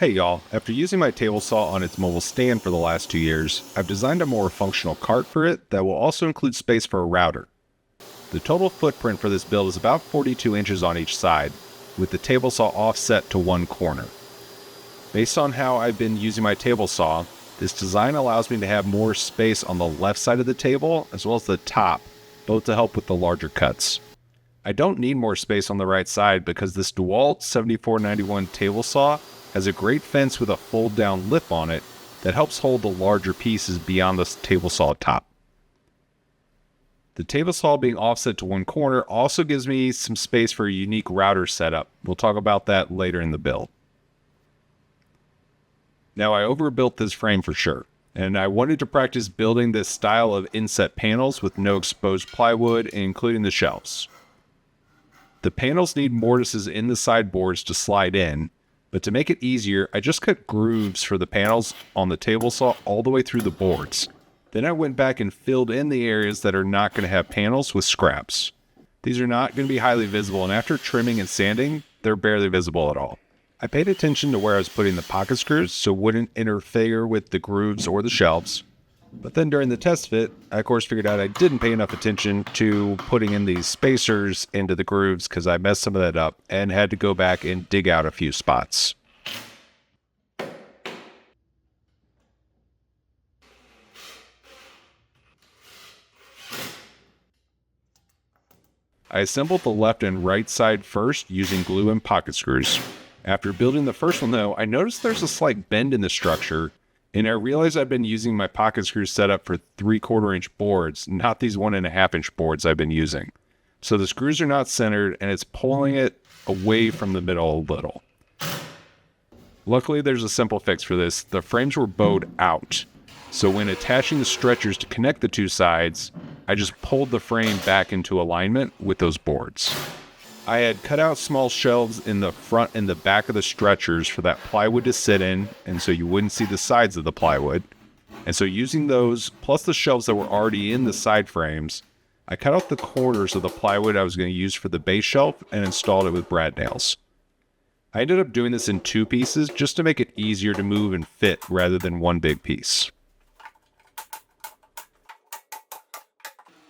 Hey y'all, after using my table saw on its mobile stand for the last 2 years, I've designed a more functional cart for it that will also include space for a router. The total footprint for this build is about 42 inches on each side, with the table saw offset to one corner. Based on how I've been using my table saw, this design allows me to have more space on the left side of the table as well as the top, both to help with the larger cuts. I don't need more space on the right side because this DeWalt 7491 table saw has a great fence with a fold-down lip on it that helps hold the larger pieces beyond the table saw top. The table saw being offset to one corner also gives me some space for a unique router setup. We'll talk about that later in the build. Now, I overbuilt this frame for sure, and I wanted to practice building this style of inset panels with no exposed plywood, including the shelves. The panels need mortises in the sideboards to slide in, but to make it easier, I just cut grooves for the panels on the table saw all the way through the boards. Then I went back and filled in the areas that are not going to have panels with scraps. These are not going to be highly visible, and after trimming and sanding, they're barely visible at all. I paid attention to where I was putting the pocket screws so it wouldn't interfere with the grooves or the shelves. But then during the test fit, I of course figured out I didn't pay enough attention to putting in these spacers into the grooves because I messed some of that up and had to go back and dig out a few spots. I assembled the left and right side first using glue and pocket screws. After building the first one though, I noticed there's a slight bend in the structure, and I realized I've been using my pocket screws set up for 3/4 inch boards, not these 1.5 inch boards I've been using. So the screws are not centered and it's pulling it away from the middle a little. Luckily there's a simple fix for this. The frames were bowed out. So when attaching the stretchers to connect the two sides, I just pulled the frame back into alignment with those boards. I had cut out small shelves in the front and the back of the stretchers for that plywood to sit in, and so you wouldn't see the sides of the plywood. And so using those, plus the shelves that were already in the side frames, I cut out the corners of the plywood I was going to use for the base shelf and installed it with brad nails. I ended up doing this in 2 pieces just to make it easier to move and fit rather than one big piece.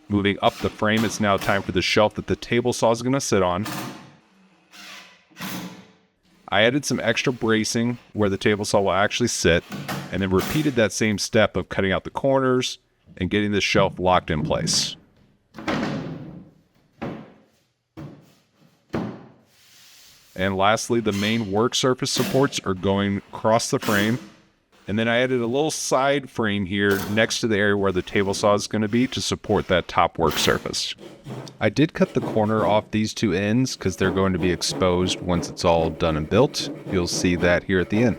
Moving up the frame, it's now time for the shelf that the table saw is going to sit on. I added some extra bracing where the table saw will actually sit, and then repeated that same step of cutting out the corners and getting the shelf locked in place. And lastly, the main work surface supports are going across the frame. And then I added a little side frame here next to the area where the table saw is going to be to support that top work surface. I did cut the corner off these 2 ends because they're going to be exposed once it's all done and built. You'll see that here at the end.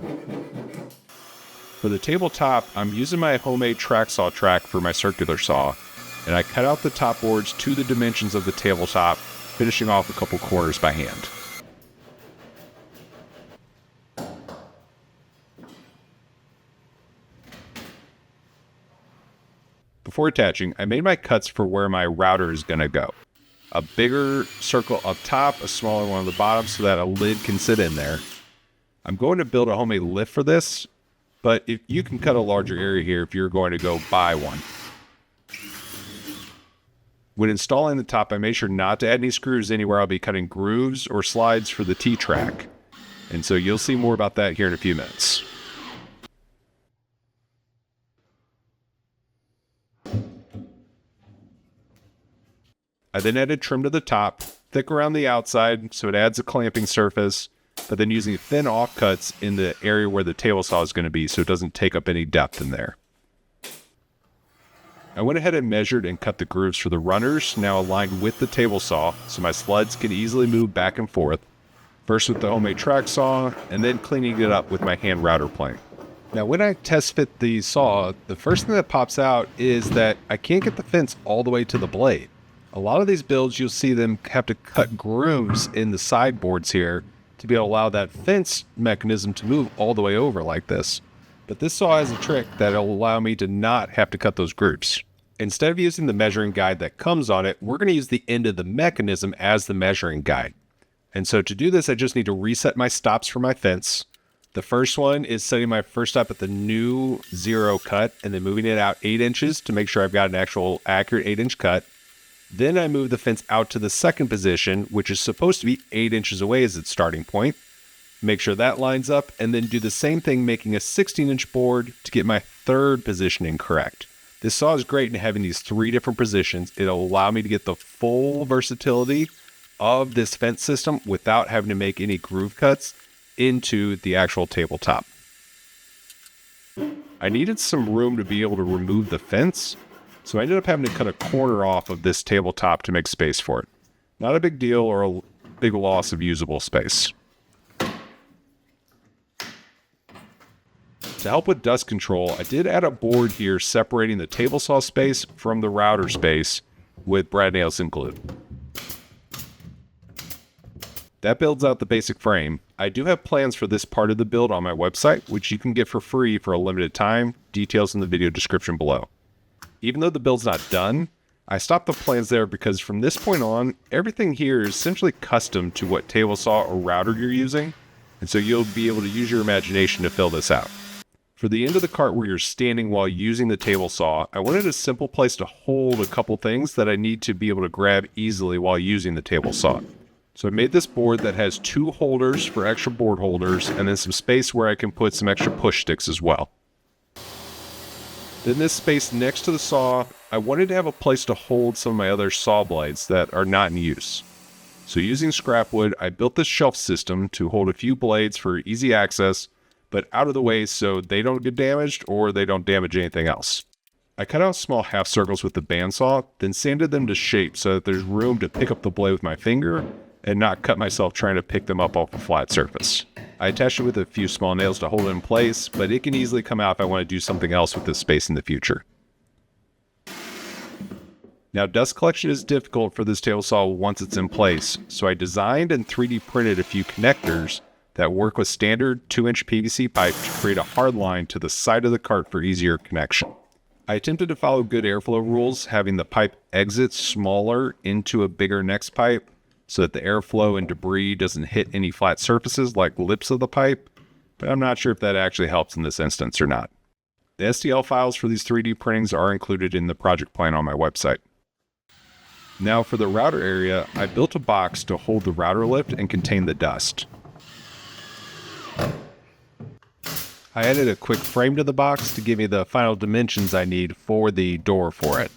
For the tabletop, I'm using my homemade track saw track for my circular saw, and I cut out the top boards to the dimensions of the tabletop, finishing off a couple corners by hand. Before attaching, I made my cuts for where my router is going to go. A bigger circle up top, a smaller one on the bottom so that a lid can sit in there. I'm going to build a homemade lift for this, but if you can cut a larger area here if you're going to go buy one. When installing the top, I made sure not to add any screws anywhere I'll be cutting grooves or slides for the T-track. And so you'll see more about that here in a few minutes. I then added trim to the top, thick around the outside so it adds a clamping surface, but then using thin offcuts in the area where the table saw is going to be so it doesn't take up any depth in there. I went ahead and measured and cut the grooves for the runners, now aligned with the table saw so my sleds can easily move back and forth, first with the homemade track saw and then cleaning it up with my hand router plane. Now when I test fit the saw, the first thing that pops out is that I can't get the fence all the way to the blade. A lot of these builds, you'll see them have to cut grooves in the sideboards here to be able to allow that fence mechanism to move all the way over like this. But this saw has a trick that'll allow me to not have to cut those grooves. Instead of using the measuring guide that comes on it, we're going to use the end of the mechanism as the measuring guide. And so to do this, I just need to reset my stops for my fence, The first one is setting my first up at the new 0 cut and then moving it out 8 inches to make sure I've got an actual accurate 8-inch cut. Then I move the fence out to the second position, which is supposed to be 8 inches away as its starting point. Make sure that lines up, and then do the same thing making a 16-inch board to get my third positioning correct. This saw is great in having these 3 different positions. It'll allow me to get the full versatility of this fence system without having to make any groove cuts into the actual tabletop. I needed some room to be able to remove the fence, so I ended up having to cut a corner off of this tabletop to make space for it. Not a big deal or a big loss of usable space. To help with dust control, I did add a board here separating the table saw space from the router space with brad nails and glue. That builds out the basic frame. I do have plans for this part of the build on my website, which you can get for free for a limited time. Details in the video description below. Even though the build's not done, I stopped the plans there because from this point on, everything here is essentially custom to what table saw or router you're using, and so you'll be able to use your imagination to fill this out. For the end of the cart where you're standing while using the table saw, I wanted a simple place to hold a couple things that I need to be able to grab easily while using the table saw. So I made this board that has 2 holders for extra board holders and then some space where I can put some extra push sticks as well. Then this space next to the saw, I wanted to have a place to hold some of my other saw blades that are not in use. So using scrap wood, I built this shelf system to hold a few blades for easy access, but out of the way so they don't get damaged or they don't damage anything else. I cut out small half circles with the bandsaw, then sanded them to shape so that there's room to pick up the blade with my finger and not cut myself trying to pick them up off a flat surface. I attached it with a few small nails to hold it in place, but it can easily come out if I want to do something else with this space in the future. Now, dust collection is difficult for this table saw once it's in place, so I designed and 3D printed a few connectors that work with standard 2-inch PVC pipe to create a hard line to the side of the cart for easier connection. I attempted to follow good airflow rules, having the pipe exit smaller into a bigger next pipe so that the airflow and debris doesn't hit any flat surfaces like lips of the pipe, but I'm not sure if that actually helps in this instance or not. The STL files for these 3D printings are included in the project plan on my website. Now for the router area, I built a box to hold the router lift and contain the dust. I added a quick frame to the box to give me the final dimensions I need for the door for it.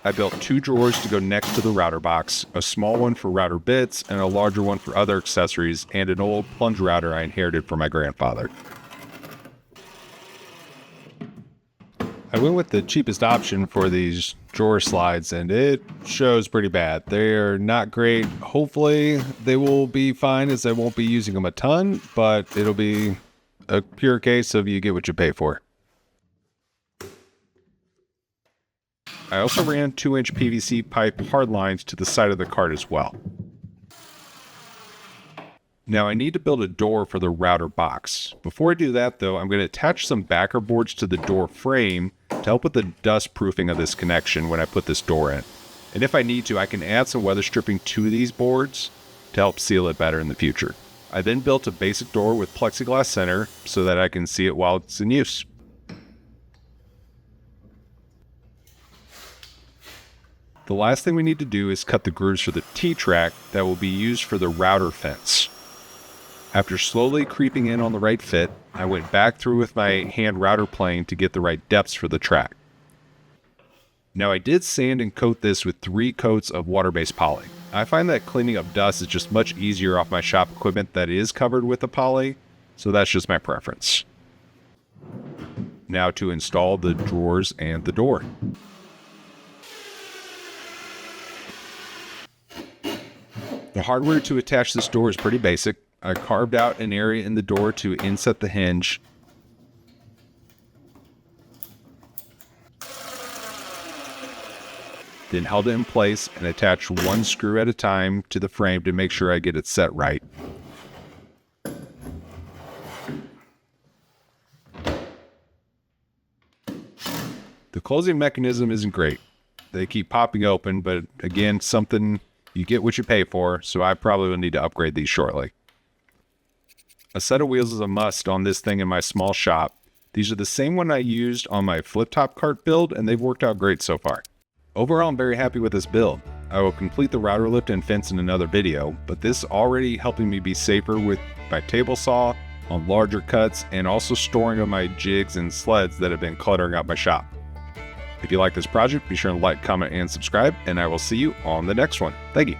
I built 2 drawers to go next to the router box, a small one for router bits and a larger one for other accessories, and an old plunge router I inherited from my grandfather. I went with the cheapest option for these drawer slides, and it shows pretty bad. They're not great. Hopefully they will be fine as I won't be using them a ton, but it'll be a pure case of you get what you pay for. I also ran 2-inch PVC pipe hard lines to the side of the cart as well. Now I need to build a door for the router box. Before I do that though, I'm going to attach some backer boards to the door frame to help with the dust proofing of this connection when I put this door in. And if I need to, I can add some weather stripping to these boards to help seal it better in the future. I then built a basic door with plexiglass center so that I can see it while it's in use. The last thing we need to do is cut the grooves for the T-track that will be used for the router fence. After slowly creeping in on the right fit, I went back through with my hand router plane to get the right depths for the track. Now I did sand and coat this with 3 coats of water-based poly. I find that cleaning up dust is just much easier off my shop equipment that is covered with the poly, so that's just my preference. Now to install the drawers and the door. The hardware to attach this door is pretty basic. I carved out an area in the door to inset the hinge. Then held it in place and attached 1 screw at a time to the frame to make sure I get it set right. The closing mechanism isn't great. They keep popping open, but again, something You get what you pay for, so I probably will need to upgrade these shortly. A set of wheels is a must on this thing in my small shop. These are the same one I used on my flip-top cart build, and they've worked out great so far. Overall, I'm very happy with this build. I will complete the router lift and fence in another video, but this already helping me be safer with my table saw on larger cuts and also storing of my jigs and sleds that have been cluttering out my shop. If you like this project, be sure to like, comment, and subscribe, and I will see you on the next one. Thank you.